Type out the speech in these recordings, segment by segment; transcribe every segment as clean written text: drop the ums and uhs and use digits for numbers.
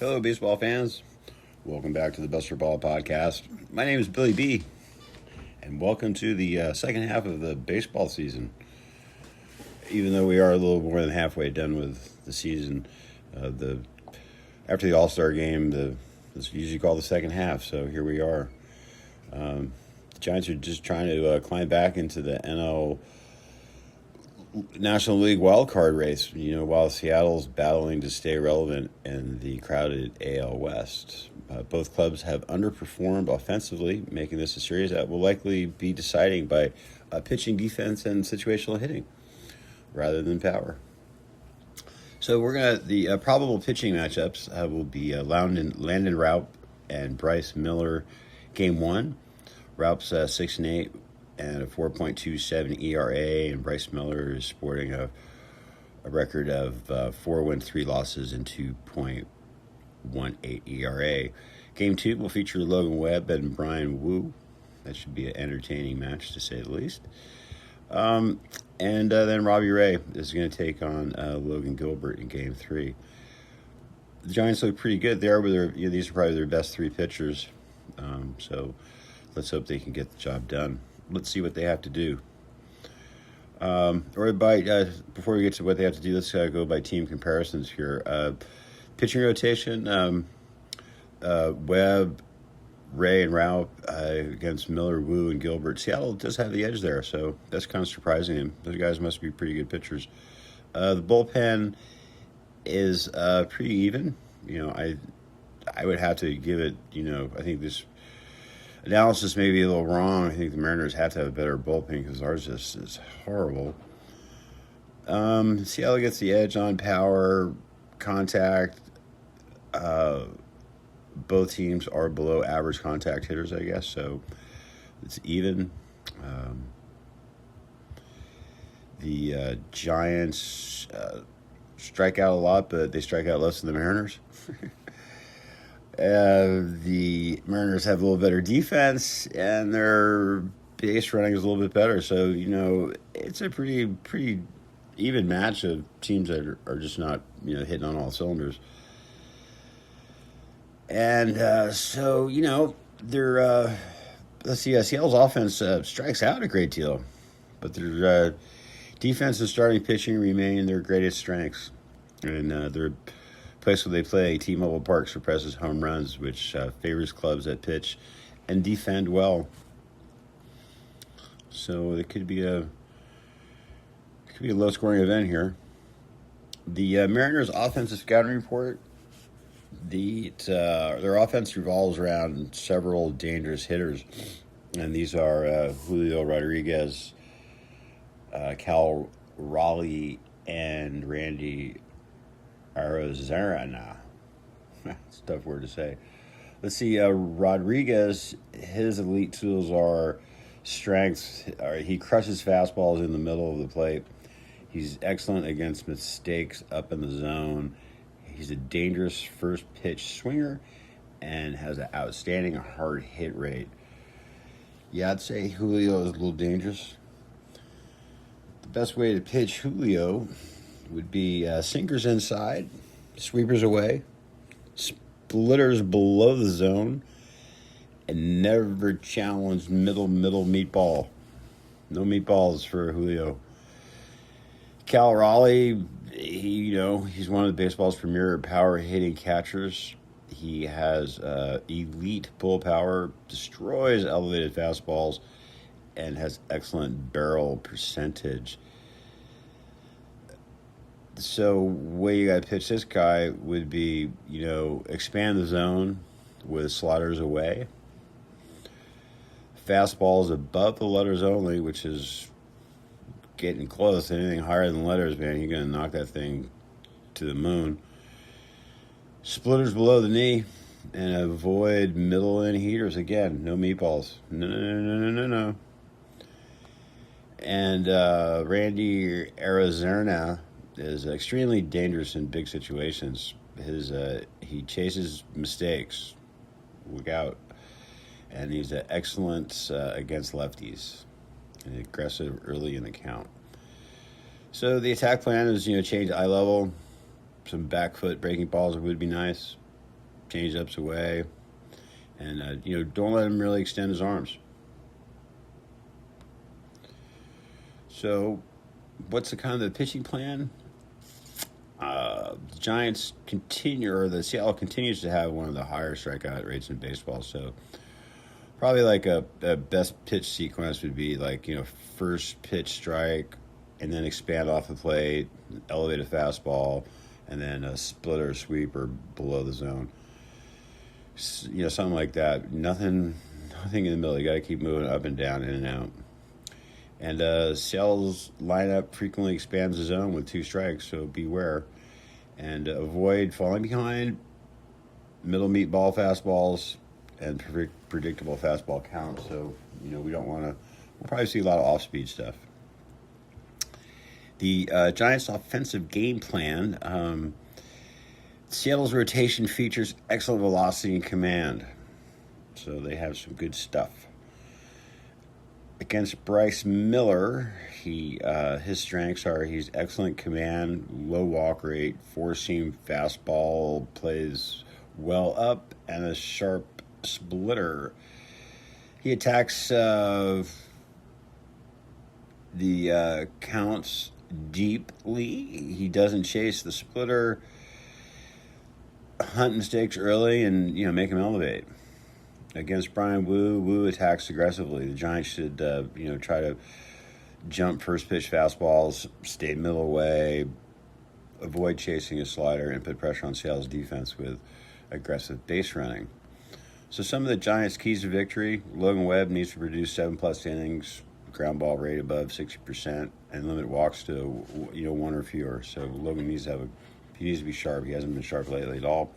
Hello, baseball fans. Welcome back to the Buster Ball podcast. My name is Billy B, and welcome to the second half of the baseball season. Even though we are a little more than halfway done with the season, after the All-Star game, it's usually called the second half. So here we are. The Giants are just trying to climb back into the NL National League wild card race, while Seattle's battling to stay relevant in the crowded AL West. Both clubs have underperformed offensively, making this a series that will likely be deciding by pitching, defense, and situational hitting rather than power. So the probable pitching matchups will be Landon Raup and Bryce Miller, Game 1. Raup's 6-8 and a 4.27 ERA, and Bryce Miller is sporting a record of 4 wins, 3 losses, and 2.18 ERA. Game 2 will feature Logan Webb and Brian Wu. That should be an entertaining match, to say the least. And then Robbie Ray is going to take on Logan Gilbert in Game 3. The Giants look pretty good there, but these are probably their best 3 pitchers. So let's hope they can get the job done. Let's see what they have to do. Before we get to what they have to do, let's go by team comparisons here. Pitching rotation, Webb, Ray, and Raup against Miller, Wu, and Gilbert. Seattle does have the edge there, so that's kind of surprising. Those guys must be pretty good pitchers. The bullpen is pretty even. I would have to give it, I think this analysis may be a little wrong. I think the Mariners have to have a better bullpen because ours just is horrible. Seattle gets the edge on power, contact. Both teams are below average contact hitters, I guess, so it's even. The Giants strike out a lot, but they strike out less than the Mariners. The Mariners have a little better defense, and their base running is a little bit better. So, it's a pretty even match of teams that are just not, hitting on all cylinders. And Seattle's offense strikes out a great deal, but their defense and starting pitching remain their greatest strengths. And their place where they play, T-Mobile Park, suppresses home runs, which favors clubs that pitch and defend well. So it could be a low-scoring event here. The Mariners' offensive scouting report, their offense revolves around several dangerous hitters, and these are Julio Rodriguez, Cal Raleigh, and Randy Arozarena. It's a tough word to say. Let's see. Rodriguez, his elite tools are strengths. He crushes fastballs in the middle of the plate. He's excellent against mistakes up in the zone. He's a dangerous first pitch swinger and has an outstanding hard hit rate. Yeah, I'd say Julio is a little dangerous. The best way to pitch Julio would be sinkers inside, sweepers away, splitters below the zone, and never challenge middle meatball. No meatballs for Julio. Cal Raleigh, he's one of the baseball's premier power-hitting catchers. He has elite pull power, destroys elevated fastballs, and has excellent barrel percentage. So, way you got to pitch this guy would be, expand the zone with sliders away. Fastballs above the letters only, which is getting close. Anything higher than letters, man, you're going to knock that thing to the moon. Splitters below the knee, and avoid middle and heaters. Again, no meatballs. No. And Randy Arozarena is extremely dangerous in big situations. He chases mistakes. Look out. And he's excellent against lefties. And aggressive early in the count. So the attack plan is, change eye level. Some back foot breaking balls would be nice. change ups away, and don't let him really extend his arms. So, what's the kind of the pitching plan? The Giants continue, or the Seattle continues to have one of the higher strikeout rates in baseball. So, probably like a best pitch sequence would be like first pitch strike, and then expand off the plate, elevate a fastball, and then a split or sweep or below the zone. Something like that. Nothing in the middle. You got to keep moving up and down, in and out. And Seattle's lineup frequently expands the zone with 2 strikes, so beware. And avoid falling behind, middle meat ball fastballs, and predictable fastball counts. So, we don't want to. We'll probably see a lot of off-speed stuff. The Giants' offensive game plan. Seattle's rotation features excellent velocity and command. So they have some good stuff. Against Bryce Miller, his strengths are he's excellent command, low walk rate, 4-seam fastball, plays well up, and a sharp splitter. He attacks the counts deeply. He doesn't chase the splitter, hunt mistakes early, and make him elevate. Against Brian Wu attacks aggressively. The Giants should try to jump first pitch fastballs, stay middle away, avoid chasing a slider, and put pressure on Seattle's defense with aggressive base running. So some of the Giants' keys to victory: Logan Webb needs to produce 7+ innings, ground ball rate above 60%, and limit walks to 1 or fewer. So Logan needs to be sharp. He hasn't been sharp lately at all.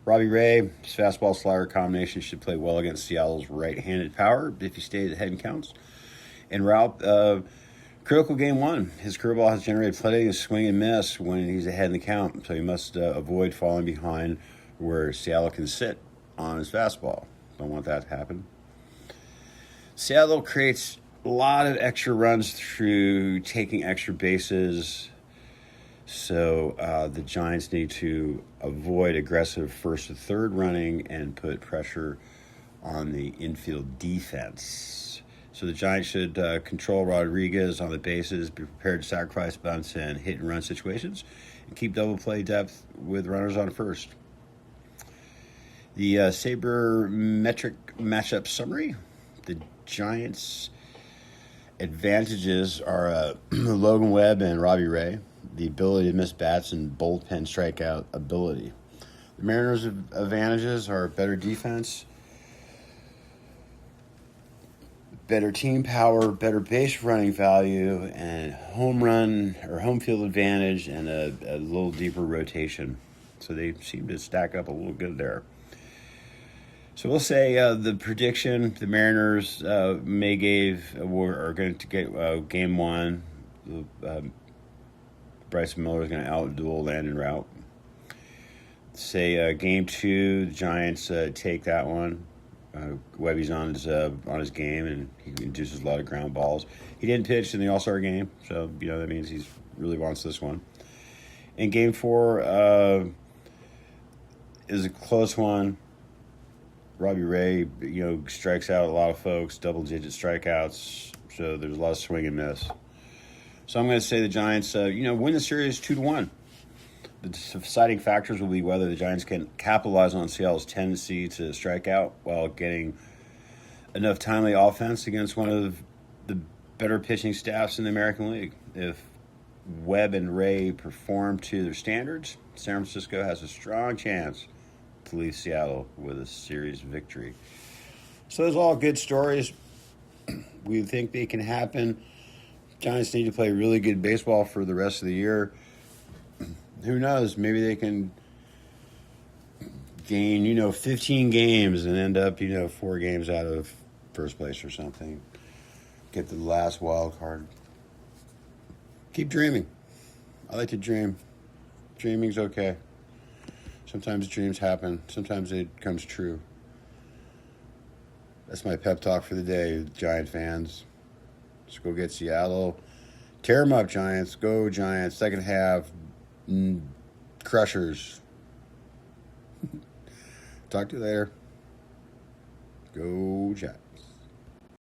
Robbie Ray, his fastball slider combination should play well against Seattle's right-handed power if he stays ahead in counts. And Ralph, critical game 1. His curveball has generated plenty of swing and miss when he's ahead in the count, so he must avoid falling behind where Seattle can sit on his fastball. Don't want that to happen. Seattle creates a lot of extra runs through taking extra bases. So the Giants need to avoid aggressive first to third running and put pressure on the infield defense. So the Giants should control Rodriguez on the bases, be prepared to sacrifice bunts and hit and run situations, and keep double play depth with runners on first. The sabermetric matchup summary: the Giants' advantages are Logan Webb and Robbie Ray, the ability to miss bats, and bullpen strikeout ability. The Mariners' advantages are better defense, better team power, better base running value, and home run or home field advantage, and a little deeper rotation. So they seem to stack up a little good there. So we'll say the prediction: the Mariners are going to get game 1. Bryce Miller is going to outduel Landon Rout. Say game 2, the Giants take that one. Webby's on his game, and he induces a lot of ground balls. He didn't pitch in the All-Star game, so that means he really wants this one. In game 4 is a close one. Robbie Ray, strikes out a lot of folks, double-digit strikeouts, so there's a lot of swing and miss. So I'm going to say the Giants, win the series 2-1. The deciding factors will be whether the Giants can capitalize on Seattle's tendency to strike out while getting enough timely offense against one of the better pitching staffs in the American League. If Webb and Ray perform to their standards, San Francisco has a strong chance to leave Seattle with a series victory. So those are all good stories. We think they can happen. Giants need to play really good baseball for the rest of the year. Who knows? Maybe they can gain, 15 games and end up, 4 games out of first place or something. Get the last wild card. Keep dreaming. I like to dream. Dreaming's okay. Sometimes dreams happen. Sometimes it comes true. That's my pep talk for the day, Giant fans. Let's go get Seattle. Tear them up, Giants. Go, Giants. Second half, crushers. Talk to you later. Go chat.